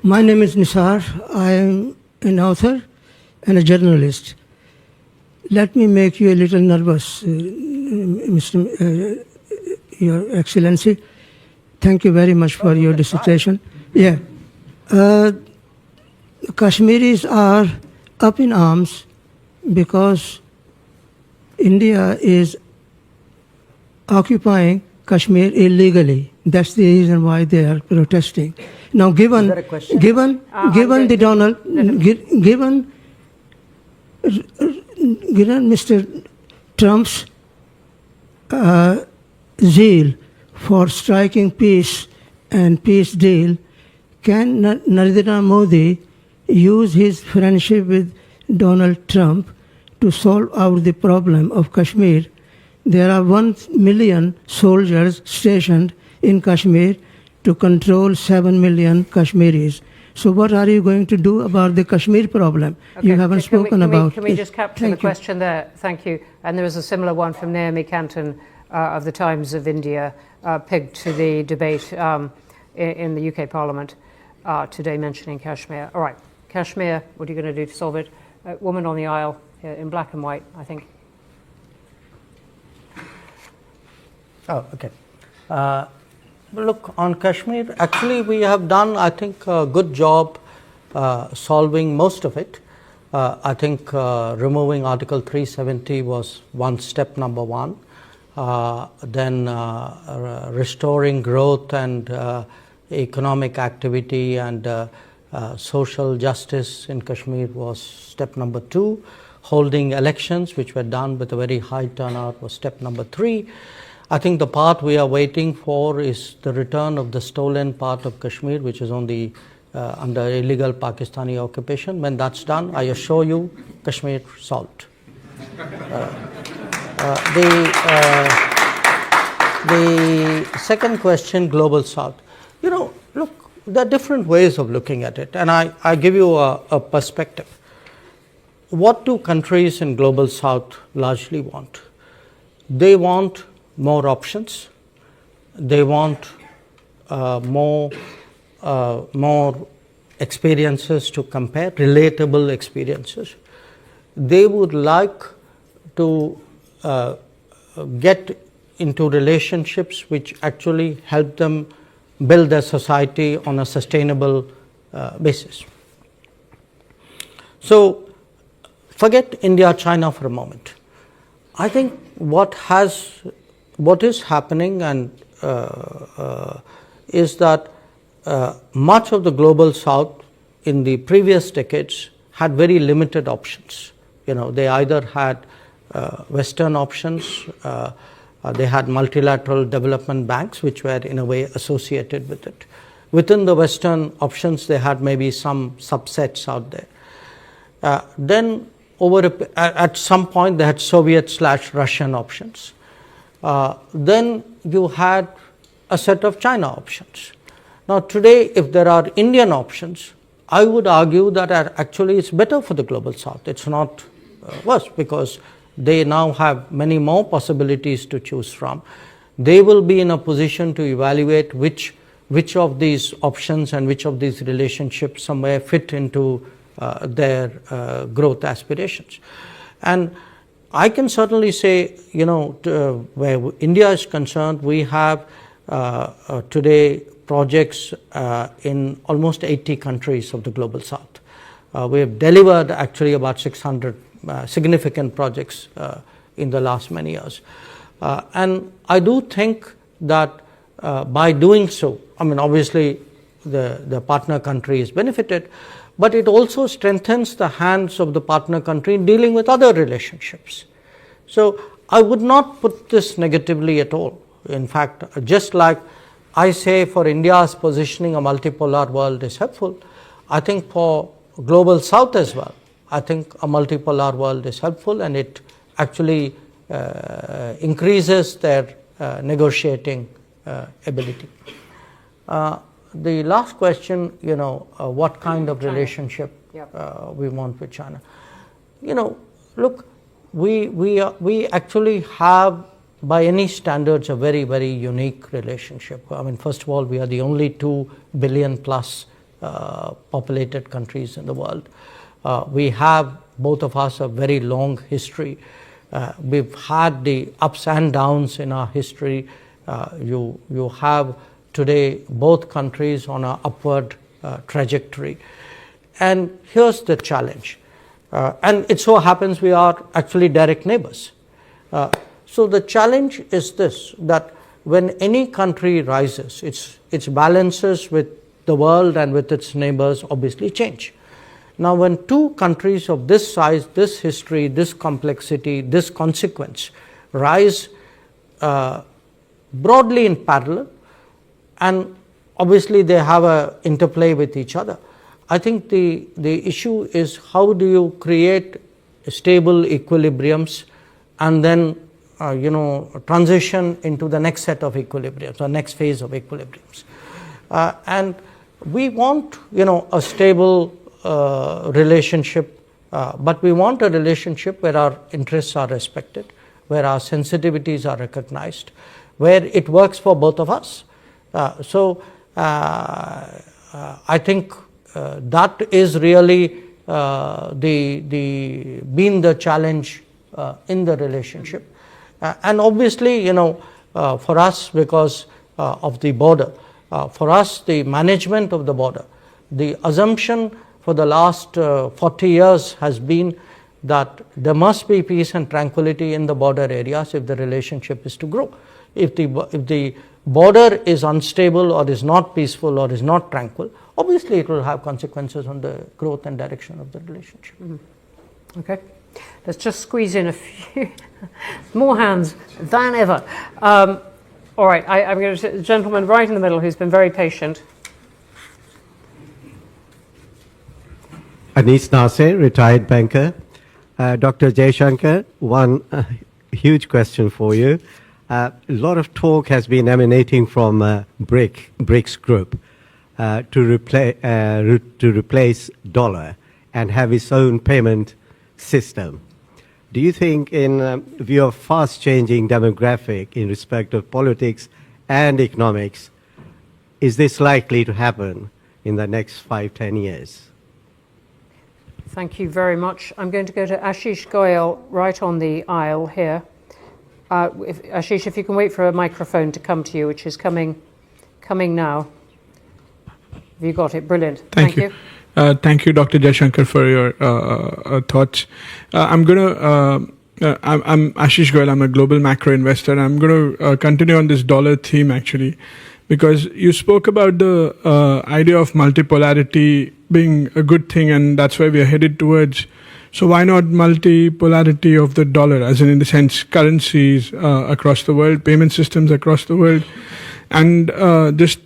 My name is Nisar. I am an author and a journalist. Let me make you a little nervous, Your Excellency. Thank you very much for your dissertation. Yeah. Kashmiris are up in arms because India is occupying Kashmir illegally. That's the reason why they are protesting. Now, given Mr. Trump's zeal for striking peace and peace deal, can Narendra Modi use his friendship with Donald Trump to solve out the problem of Kashmir? There are 1 million soldiers stationed in Kashmir to control 7 million Kashmiris. So what are you going to do about the Kashmir problem? Okay. You haven't spoken about. Can we just capture the question there? Thank you. And there was a similar one from Naomi Canton of the Times of India, pegged to the debate in the UK Parliament today mentioning Kashmir. All right, Kashmir, what are you going to do to solve it? Woman on the aisle in black and white, I think. Oh, okay. Look, on Kashmir, actually we have done, I think, a good job solving most of it. I think removing Article 370 was step number one. Then restoring growth and economic activity and social justice in Kashmir was step number 2. Holding elections, which were done with a very high turnout, was step number 3. I think the part we are waiting for is the return of the stolen part of Kashmir, which is on the under illegal Pakistani occupation. When that's done, I assure you, Kashmir solved. The second question, Global South. You know, look, there are different ways of looking at it, and I give you a perspective. What do countries in Global South largely want? They want more options. They want more experiences to compare, relatable experiences. They would like to get into relationships which actually help them build their society on a sustainable basis. So forget India, China for a moment. I think what is happening and is that much of the Global South in the previous decades had very limited options. You know, they either had Western options, they had multilateral development banks which were in a way associated with it. Within the Western options, they had maybe some subsets out there. Then at some point, they had Soviet/Russian options. Then you had a set of China options. Now today, if there are Indian options, I would argue that actually it's better for the Global South. It's not worse, because they now have many more possibilities to choose from. They will be in a position to evaluate which of these options and which of these relationships somewhere fit into their growth aspirations. And I can certainly say, you know, where India is concerned, we have today projects in almost 80 countries of the Global South. We have delivered actually about 600 significant projects in the last many years. And I do think that by doing so, I mean, obviously the partner country is benefited, but it also strengthens the hands of the partner country in dealing with other relationships. So I would not put this negatively at all. In fact, just like I say for India's positioning, a multipolar world is helpful, I think for Global South as well, I think a multipolar world is helpful, and it actually increases their negotiating ability. The last question, you know, what kind of relationship we want with China. You know, look, we actually have, by any standards, a very, very unique relationship. I mean, first of all, we are the only 2 billion plus populated countries in the world. We have, both of us, a very long history. We've had the ups and downs in our history. You have today both countries on an upward trajectory. And here's the challenge. And it so happens we are actually direct neighbors. So the challenge is this, that when any country rises, its balances with the world and with its neighbors obviously change. Now, when two countries of this size, this history, this complexity, this consequence rise broadly in parallel, and obviously they have an interplay with each other, I think the issue is how do you create stable equilibriums and then transition into the next set of equilibriums or next phase of equilibriums. And we want a stable relationship, but we want a relationship where our interests are respected, where our sensitivities are recognized, where it works for both of us. So I think that is really been the challenge in the relationship. And obviously, for us, because of the border, for us, the management of the border, the assumption for the last 40 years has been that there must be peace and tranquility in the border areas if the relationship is to grow. If the border is unstable or is not peaceful or is not tranquil, obviously it will have consequences on the growth and direction of the relationship. Mm-hmm. Okay. Let's just squeeze in a few more hands than ever. All right, I'm going to the gentleman right in the middle who's been very patient. Anis Nasser, retired banker. Dr. Jaishankar, one huge question for you. A lot of talk has been emanating from BRICS group to replace dollar and have its own payment system. Do you think, in view of fast-changing demographic in respect of politics and economics, is this likely to happen in the next 5-10 years? Thank you very much. I'm going to go to Ashish Goyal right on the aisle here. Ashish, if you can wait for a microphone to come to you, which is coming now. Have you got it? Brilliant. Thank you. Thank you, Dr. Jaishankar, for your thoughts. I'm Ashish Goyal. I'm a global macro investor. And I'm going to continue on this dollar theme, actually, because you spoke about the idea of multipolarity being a good thing, and that's where we are headed towards. So why not multipolarity of the dollar, as in the sense currencies across the world, payment systems across the world? And just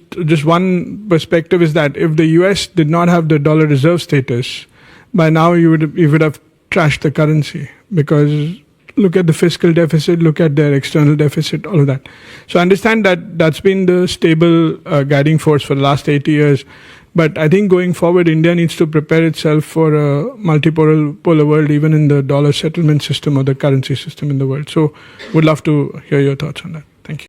one perspective is that if the US did not have the dollar reserve status, by now you would have trashed the currency, because look at the fiscal deficit, look at their external deficit, all of that. So I understand that that's been the stable guiding force for the last 80 years. But I think going forward, India needs to prepare itself for a multipolar world, even in the dollar settlement system or the currency system in the world. So would love to hear your thoughts on that.